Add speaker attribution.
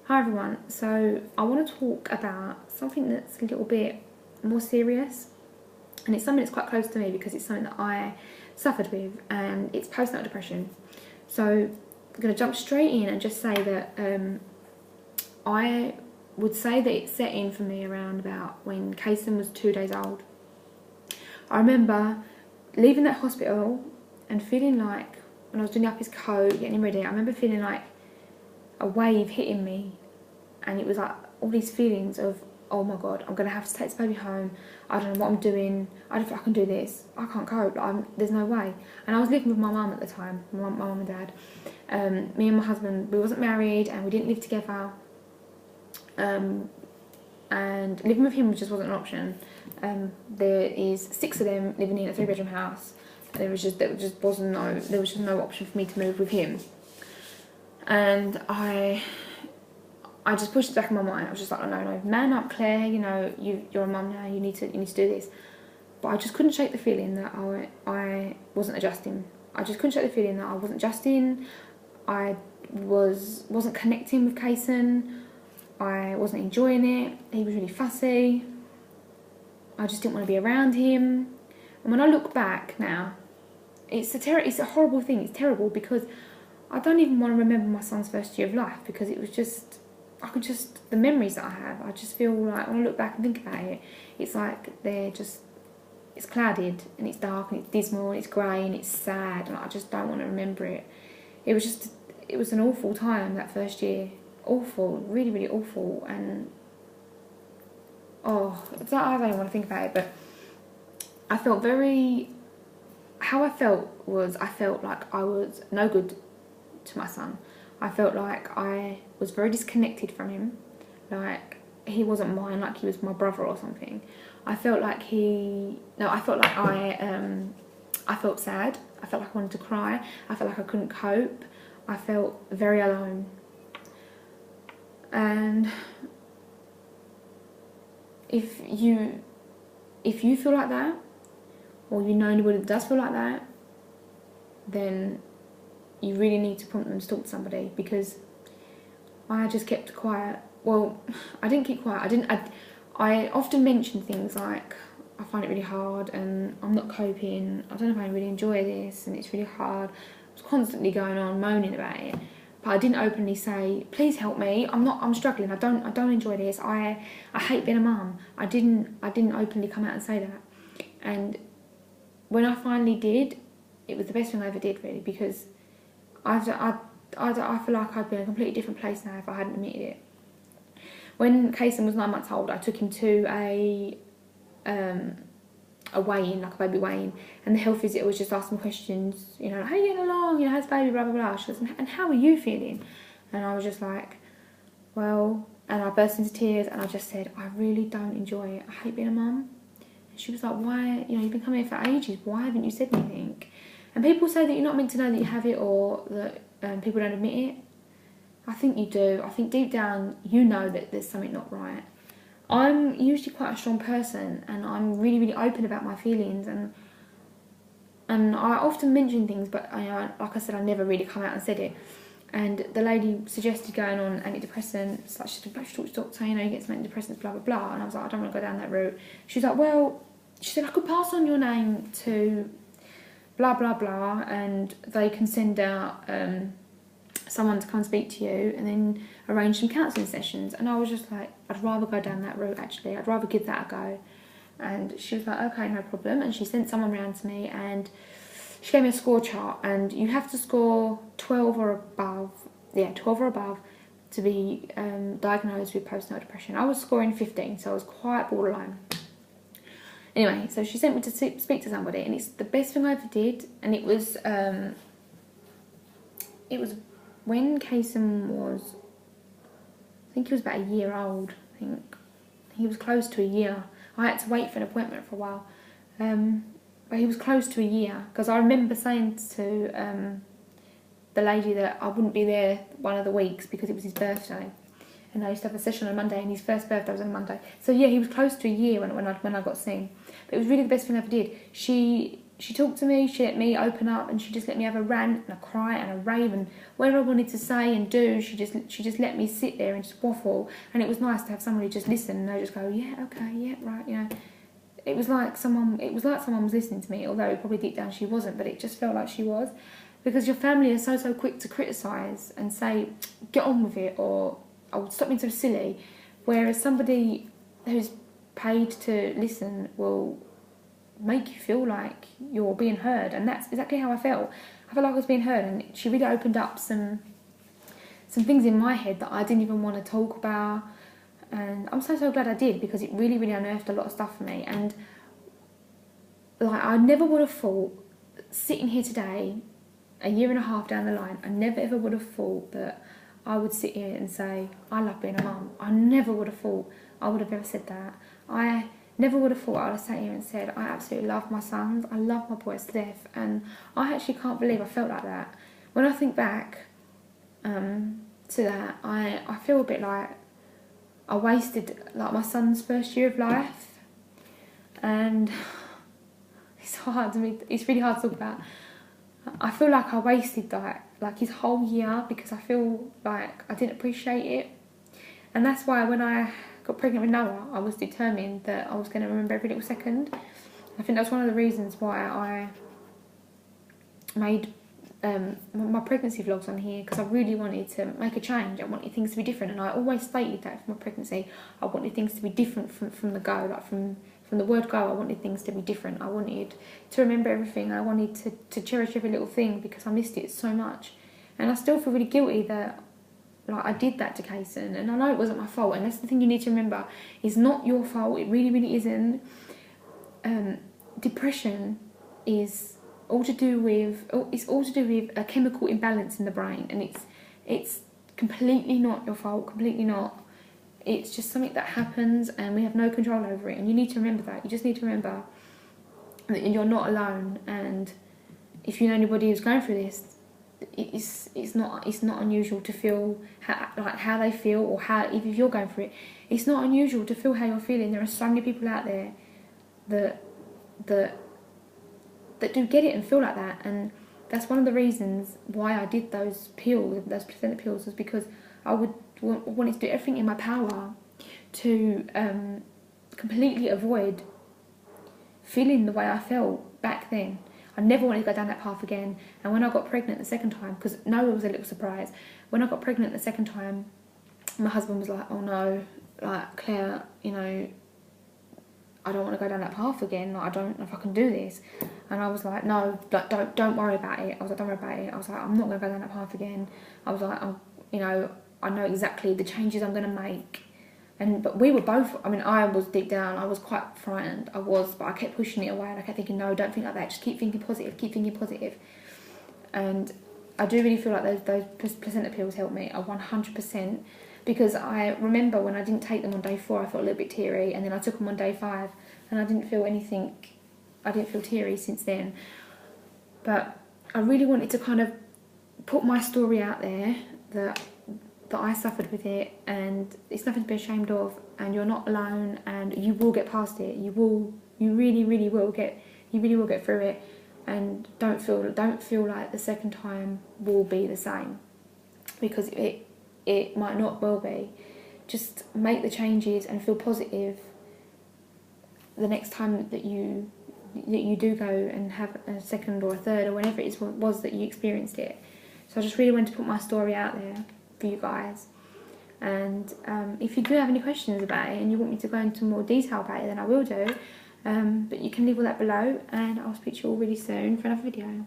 Speaker 1: Hi everyone, so I want to talk about something that's a little bit more serious, and it's something that's quite close to me because it's something that I suffered with, and it's postnatal depression. So I'm going to jump straight in and just say that I would say that it set in for me around about when Kason was 2 days old. I remember leaving that hospital and feeling like, when I was doing up his coat, getting him ready, I remember feeling like a wave hitting me, and it was like all these feelings of, oh my god, I'm going to have to take this baby home, I don't know what I'm doing, I don't think I can do this, I can't cope, there's no way. And I was living with my mum at the time, my mum and dad. Me and my husband, we wasn't married and we didn't live together, and living with him just wasn't an option. There is 6 of them living in a 3-bedroom house. There was just no option for me to move with him. And I just pushed it back in my mind. I was just like, oh, no, man up, Claire. You know, you're a mum now. You need to do this. But I just couldn't shake the feeling that I wasn't adjusting. I just couldn't shake the feeling that I wasn't adjusting. I wasn't connecting with Kason. I wasn't enjoying it. He was really fussy. I just didn't want to be around him. And when I look back now, it's a horrible thing. It's terrible because I don't even want to remember my son's first year of life, because it was just, the memories that I have, I just feel like when I look back and think about it, it's like it's clouded and it's dark and it's dismal and it's grey and it's sad, and I just don't want to remember it. It was an awful time, that first year. Awful, really, really awful. And I don't even want to think about it, but I felt how I felt like I was no good to my son. I felt like I was very disconnected from him, like he wasn't mine, like he was my brother or something. I felt like I felt sad. I felt like I wanted to cry. I felt like I couldn't cope. I felt very alone. And if you feel like that, or you know anybody that does feel like that, then you really need to prompt them to talk to somebody, because I just kept quiet. Well, I didn't keep quiet. I often mention things like, I find it really hard and I'm not coping. I don't know if I really enjoy this and it's really hard. I was constantly going on moaning about it, but I didn't openly say, please help me. I'm struggling. I don't enjoy this. I hate being a mum. I didn't openly come out and say that. And when I finally did, it was the best thing I ever did, really, because I feel like I'd be in a completely different place now if I hadn't admitted it. When Kason was 9 months old, I took him to a weigh-in, like a baby weigh-in, and the health visitor was just asking questions, you know, like, how are you getting along, you know, how's baby, blah, blah, blah. She goes, and how are you feeling? And I was just like, well, and I burst into tears, and I just said, I really don't enjoy it. I hate being a mum. And she was like, why, you know, you've been coming here for ages, why haven't you said anything? And people say that you're not meant to know that you have it, or that people don't admit it. I think you do. I think deep down you know that there's something not right. I'm usually quite a strong person, and I'm really, really open about my feelings, and I often mention things, but like I said, I never really come out and said it. And the lady suggested going on antidepressants. Like, she said, you talk to the doctor, you know, you get some antidepressants, blah, blah, blah. And I was like, I don't want to go down that route. She was like, well, she said, I could pass on your name to blah, blah, blah, and they can send out someone to come and speak to you and then arrange some counselling sessions. And I was just like, I'd rather go down that route, actually. I'd rather give that a go. And she was like, okay, no problem. And she sent someone round to me, and she gave me a score chart, and you have to score 12 or above, to be diagnosed with postnatal depression. I was scoring 15, so I was quite borderline. Anyway, so she sent me to speak to somebody, and it's the best thing I ever did. And it was when Kason was, I think he was about a year old. I think he was close to a year. I had to wait for an appointment for a while, but he was close to a year, because I remember saying to the lady that I wouldn't be there one of the weeks because it was his birthday, and I used to have a session on a Monday, and his first birthday was on a Monday. So yeah, he was close to a year when I got seen. But it was really the best thing I ever did. She she talked to me, she let me open up, and she just let me have a rant and a cry and a rave, and whatever I wanted to say and do, she just let me sit there and just waffle. And it was nice to have somebody just listen and they just go, yeah, okay, yeah, right, you know. It was like someone was listening to me, although probably deep down she wasn't, but it just felt like she was. Because your family is so quick to criticise and say, get on with it, or oh, stop being so silly. Whereas somebody who's paid to listen will make you feel like you're being heard. And that's exactly how I felt. I felt like I was being heard, and she really opened up some things in my head that I didn't even want to talk about. And I'm so glad I did, because it really unearthed a lot of stuff for me. And like, I never would have thought, sitting here today, a year and a half down the line, I never ever would have thought that I would sit here and say, I love being a mum. I never would have thought I would have ever said that. I never would have thought I would have sat here and said, I absolutely love my sons. I love my boys to death. And I actually can't believe I felt like that. When I think back to that, I feel a bit like I wasted like my son's first year of life. And it's really hard to talk about. I feel like I wasted like his whole year, because I feel like I didn't appreciate it. And that's why when I got pregnant with Noah, I was determined that I was going to remember every little second. I think that's one of the reasons why I made my pregnancy vlogs on here, because I really wanted to make a change. I wanted things to be different, and I always stated that for my pregnancy, I wanted things to be different from the go, like from the word go. I wanted things to be different. I wanted to remember everything. I wanted to cherish every little thing, because I missed it so much. And I still feel really guilty that like I did that to Kaysen, and I know it wasn't my fault. And that's the thing you need to remember: it's not your fault. It really isn't. Depression is all to do with a chemical imbalance in the brain, and it's completely not your fault. Completely not. It's just something that happens, and we have no control over it. And you need to remember that. You just need to remember that you're not alone. And if you know anybody who's going through this, it's not unusual to feel how they feel, or how, if you're going through it, it's not unusual to feel how you're feeling. There are so many people out there that do get it and feel like that. And that's one of the reasons why I did those pills, those placenta pills, was because I wanted to do everything in my power to completely avoid feeling the way I felt back then. I never wanted to go down that path again. And when I got pregnant the second time, because Noah was a little surprise, when I got pregnant the second time, my husband was like, oh no, like, Claire, you know, I don't want to go down that path again. Like, I don't know if I can do this. And I was like, no, like, don't worry about it. I was like, don't worry about it. I was like, I'm not going to go down that path again. I was like, you know, I know exactly the changes I'm going to make. But we were both, I mean, I was deep down, I was quite frightened. But I kept pushing it away, and I kept thinking, no, don't think like that. Just keep thinking positive. And I do really feel like those placenta pills helped me 100%, because I remember when I didn't take them on day 4, I felt a little bit teary, and then I took them on day 5, and I didn't feel anything. I didn't feel teary since then. But I really wanted to kind of put my story out there, that I suffered with it, and it's nothing to be ashamed of, and you're not alone, and you will get past it. You really will get through it. And don't feel like the second time will be the same, because it might not well be. Just make the changes and feel positive the next time that you do go and have a second or a third, or whenever it was that you experienced it. So I just really wanted to put my story out there for you guys. And if you do have any questions about it and you want me to go into more detail about it, then I will do. But you can leave all that below, and I'll speak to you all really soon for another video.